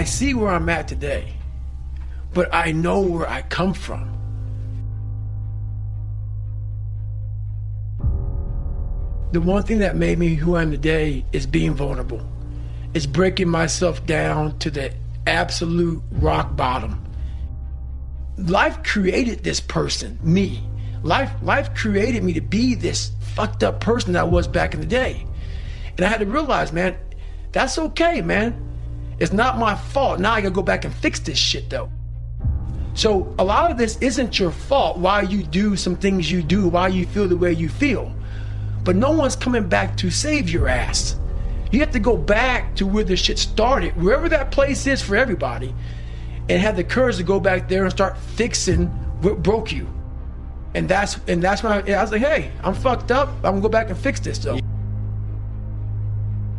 I see where I'm at today, but I know where I come from. The one thing that made me who I am today is being vulnerable. It's breaking myself down to the absolute rock bottom. Life created this person, me. Life created me to be this fucked up person that I was back in the day. And I had to realize, man, that's okay, man. It's not my fault. Now I gotta go back and fix this shit though. So a lot of this isn't your fault, why you do some things you do, why you feel the way you feel. But no one's coming back to save your ass. You have to go back to where the shit started, wherever that place is for everybody, and have the courage to go back there and start fixing what broke you. And that's when I was like, hey, I'm fucked up. I'm gonna go back and fix this though.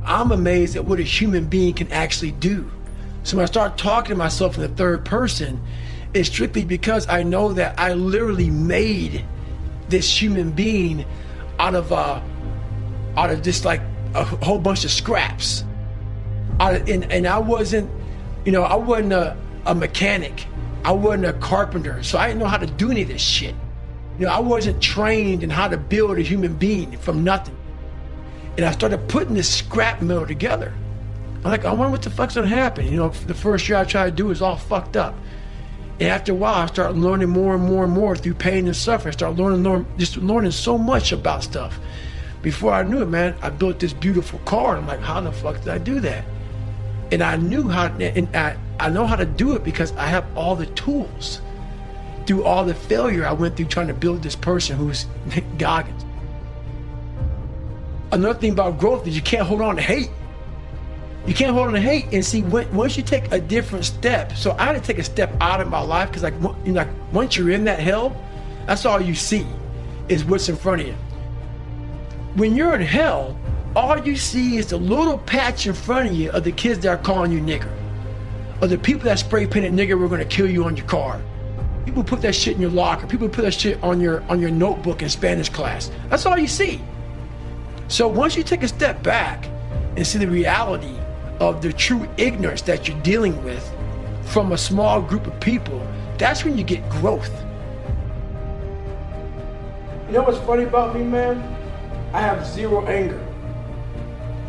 I'm amazed at what a human being can actually do. So when I start talking to myself in the third person, it's strictly because I know that I literally made this human being out of just like a whole bunch of scraps. And I wasn't, I wasn't a mechanic. I wasn't a carpenter. So I didn't know how to do any of this shit. I wasn't trained in how to build a human being from nothing. And I started putting this scrap metal together. I'm like, I wonder what the fuck's gonna happen. The first year I tried to do is all fucked up. And after a while, I started learning more and more and more through pain and suffering. I started learning so much about stuff. Before I knew it, man, I built this beautiful car. I'm like, how the fuck did I do that? And I knew how, and I know how to do it because I have all the tools. Through all the failure I went through trying to build this person who's Goggins. Another thing about growth is you can't hold on to hate. You can't hold on to hate. And see, once you take a different step, so I had to take a step out of my life because once you're in that hell, that's all you see is what's in front of you. When you're in hell, all you see is the little patch in front of you of the kids that are calling you nigger. Or the people that spray painted nigger were gonna kill you on your car. People put that shit in your locker. People put that shit on your notebook in Spanish class. That's all you see. So once you take a step back and see the reality of the true ignorance that you're dealing with from a small group of people, that's when you get growth. You know what's funny about me, man? I have zero anger.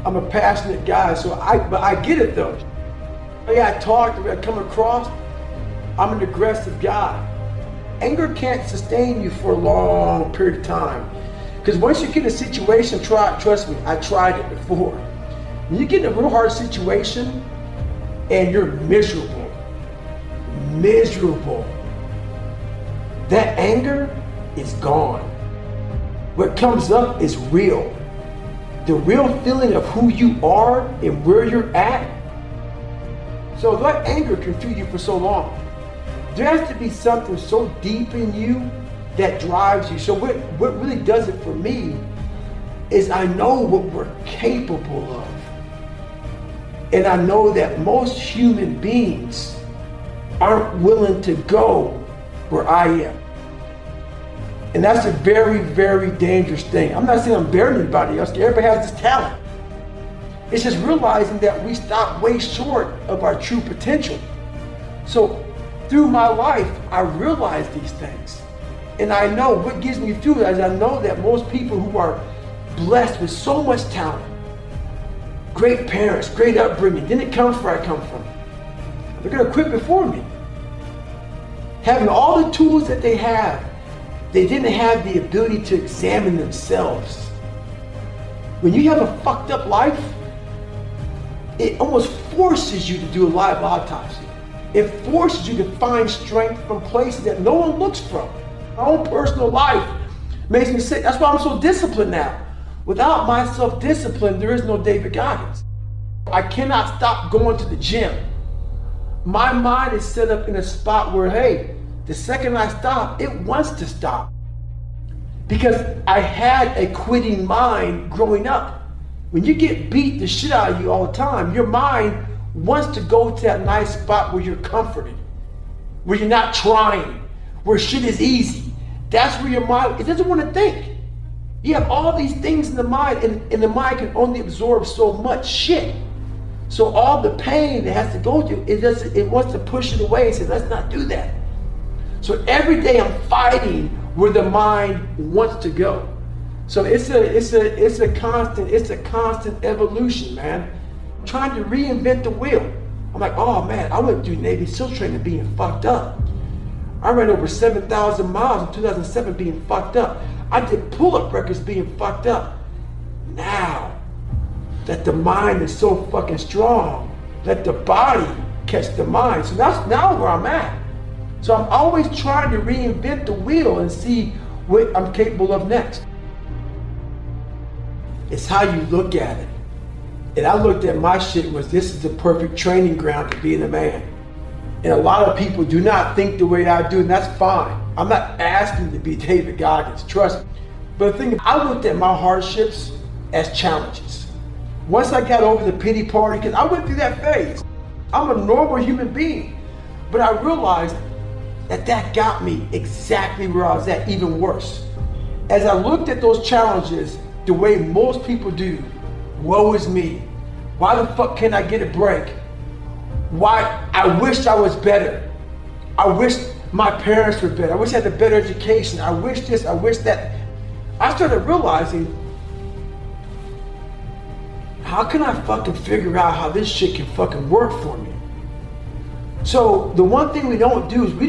I'm a passionate guy, but I get it though. The way I talk, the way I come across, I'm an aggressive guy. Anger can't sustain you for a long period of time. Because once you get in a situation, trust me, I tried it before. When you get in a real hard situation and you're miserable, that anger is gone. What comes up is real. The real feeling of who you are and where you're at. So that anger can fuel you for so long. There has to be something so deep in you that drives you. So what really does it for me is I know what we're capable of. And I know that most human beings aren't willing to go where I am. And that's a very, very dangerous thing. I'm not saying I'm better than anybody else. Everybody has this talent. It's just realizing that we stop way short of our true potential. So through my life, I realize these things. And I know what gives me fuel is I know that most people who are blessed with so much talent, great parents, great upbringing, didn't come from where I come from. They're gonna quit before me. Having all the tools that they have, they didn't have the ability to examine themselves. When you have a fucked up life, it almost forces you to do a live autopsy. It forces you to find strength from places that no one looks from. My own personal life makes me sick. That's why I'm so disciplined now. Without my self-discipline, there is no David Goggins. I cannot stop going to the gym. My mind is set up in a spot where, hey, the second I stop, it wants to stop. Because I had a quitting mind growing up. When you get beat the shit out of you all the time, your mind wants to go to that nice spot where you're comforted, where you're not trying, where shit is easy. That's where your mind, it doesn't want to think. You have all these things in the mind, and the mind can only absorb so much shit. So all the pain it has to go through, it wants to push it away and say, let's not do that. So every day I'm fighting where the mind wants to go. So it's a constant evolution, man. Trying to reinvent the wheel. I'm like, oh man, I went through Navy SEAL training being fucked up. I ran over 7,000 miles in 2007 being fucked up. I did pull-up records being fucked up. Now that the mind is so fucking strong, let the body catch the mind. So that's now where I'm at. So I'm always trying to reinvent the wheel and see what I'm capable of next. It's how you look at it. And I looked at my shit was, this is the perfect training ground to being a man. And a lot of people do not think the way I do, and that's fine. I'm not asking to be David Goggins, trust me. But the thing is, I looked at my hardships as challenges. Once I got over the pity party, because I went through that phase. I'm a normal human being. But I realized that got me exactly where I was at, even worse. As I looked at those challenges the way most people do, woe is me. Why the fuck can't I get a break? Why? I wish I was better. I wish my parents were better. I wish I had a better education. I wish this, I wish that. I started realizing, how can I fucking figure out how this shit can fucking work for me? So the one thing we don't do is when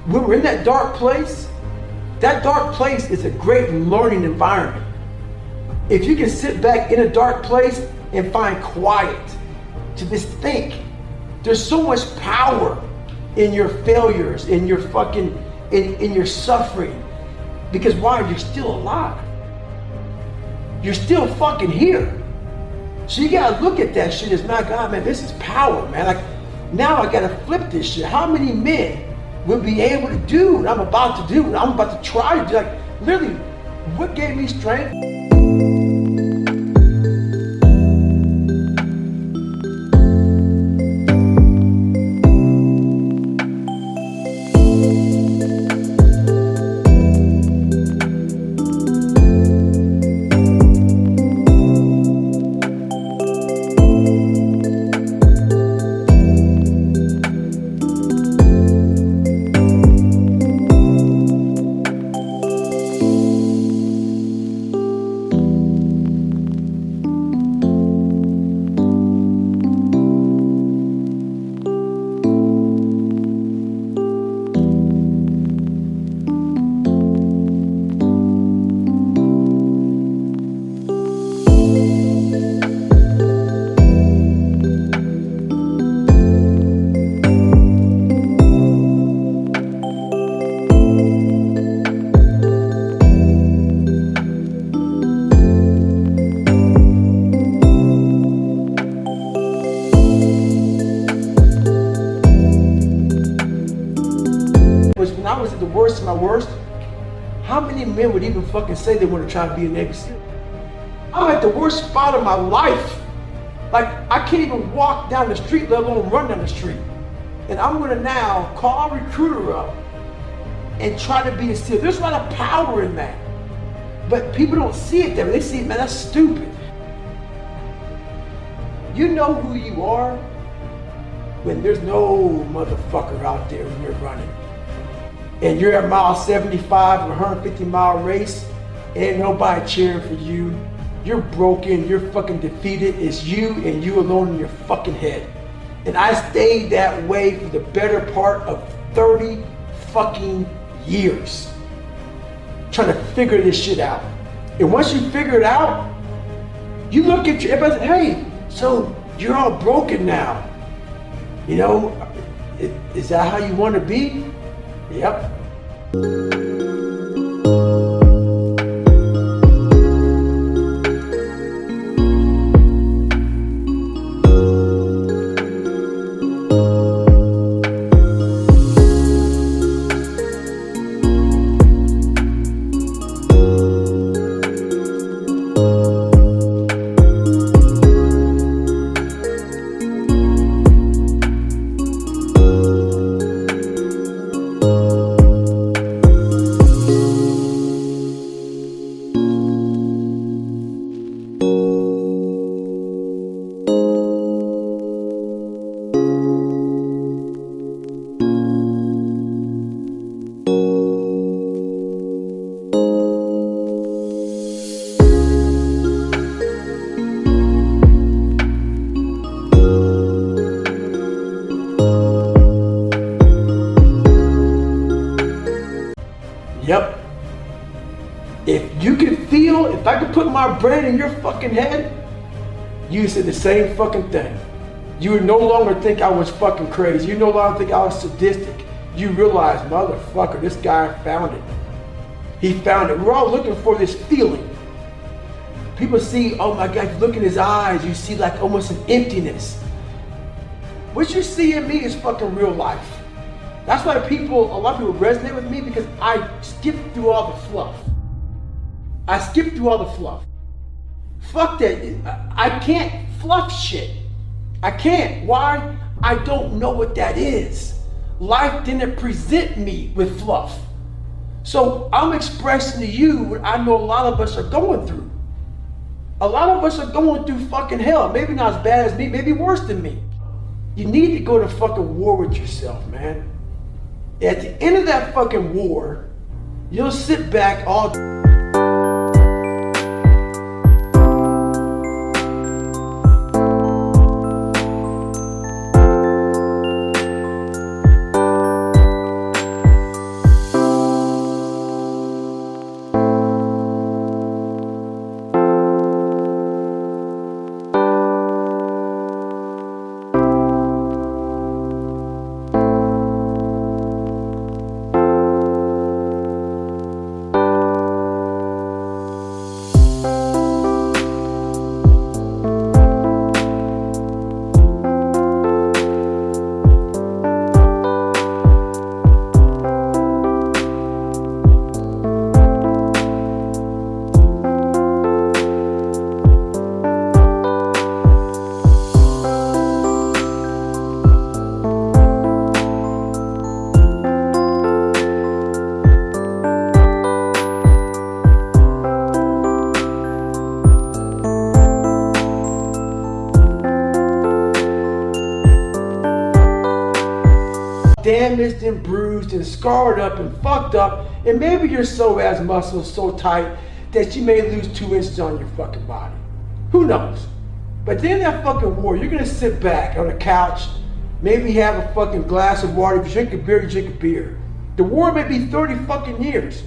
we're in that dark place is a great learning environment. If you can sit back in a dark place and find quiet to just think, there's so much power in your failures, in your fucking, in your suffering. Because why? You're still alive. You're still fucking here. So you gotta look at that shit as, my God, man, this is power, man. Like, now I gotta flip this shit. How many men would be able to do what I'm about to do, what I'm about to try to do? Like, literally, what gave me strength? When I was at the worst of my worst, how many men would even fucking say they want to try to be a Navy SEAL? I'm at the worst spot of my life. Like, I can't even walk down the street, let alone run down the street. And I'm gonna now call a recruiter up and try to be a SEAL. There's a lot of power in that. But people don't see it that way. They see, man, that's stupid. You know who you are when there's no motherfucker out there when you're running. And you're at mile 75 of a 150-mile race, and ain't nobody cheering for you. You're broken, you're fucking defeated. It's you and you alone in your fucking head. And I stayed that way for the better part of 30 fucking years, trying to figure this shit out. And once you figure it out, you look at your, everybody says, hey, so you're all broken now. You know, is that how you want to be? Yep. Yep. If you could feel, if I could put my brain in your fucking head, you said the same fucking thing. You would no longer think I was fucking crazy. You no longer think I was sadistic. You realize, motherfucker, this guy found it. He found it. We're all looking for this feeling. People see, oh my God, you look in his eyes, you see like almost an emptiness. What you see in me is fucking real life. That's why a lot of people resonate with me, because I skip through all the fluff. I skip through all the fluff. Fuck that. I can't fluff shit. I can't. Why? I don't know what that is. Life didn't present me with fluff. So I'm expressing to you what I know a lot of us are going through. A lot of us are going through fucking hell. Maybe not as bad as me, maybe worse than me. You need to go to fucking war with yourself, man. At the end of that fucking war, you'll sit back all damaged and bruised and scarred up and fucked up, and maybe your psoas muscles so tight that you may lose 2 inches on your fucking body. Who knows? But then that fucking war, you're gonna sit back on a couch, maybe have a fucking glass of water. If you drink a beer, you drink a beer. The war may be 30 fucking years,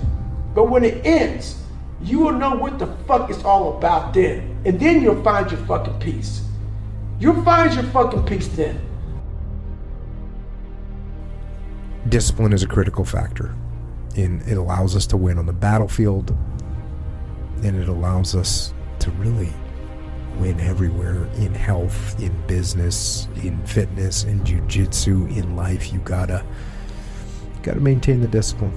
but when it ends, you will know what the fuck it's all about then. And then you'll find your fucking peace. You'll find your fucking peace then. Discipline is a critical factor, and it allows us to win on the battlefield, and it allows us to really win everywhere, in health, in business, in fitness, in jiu-jitsu, in life. You gotta maintain the discipline.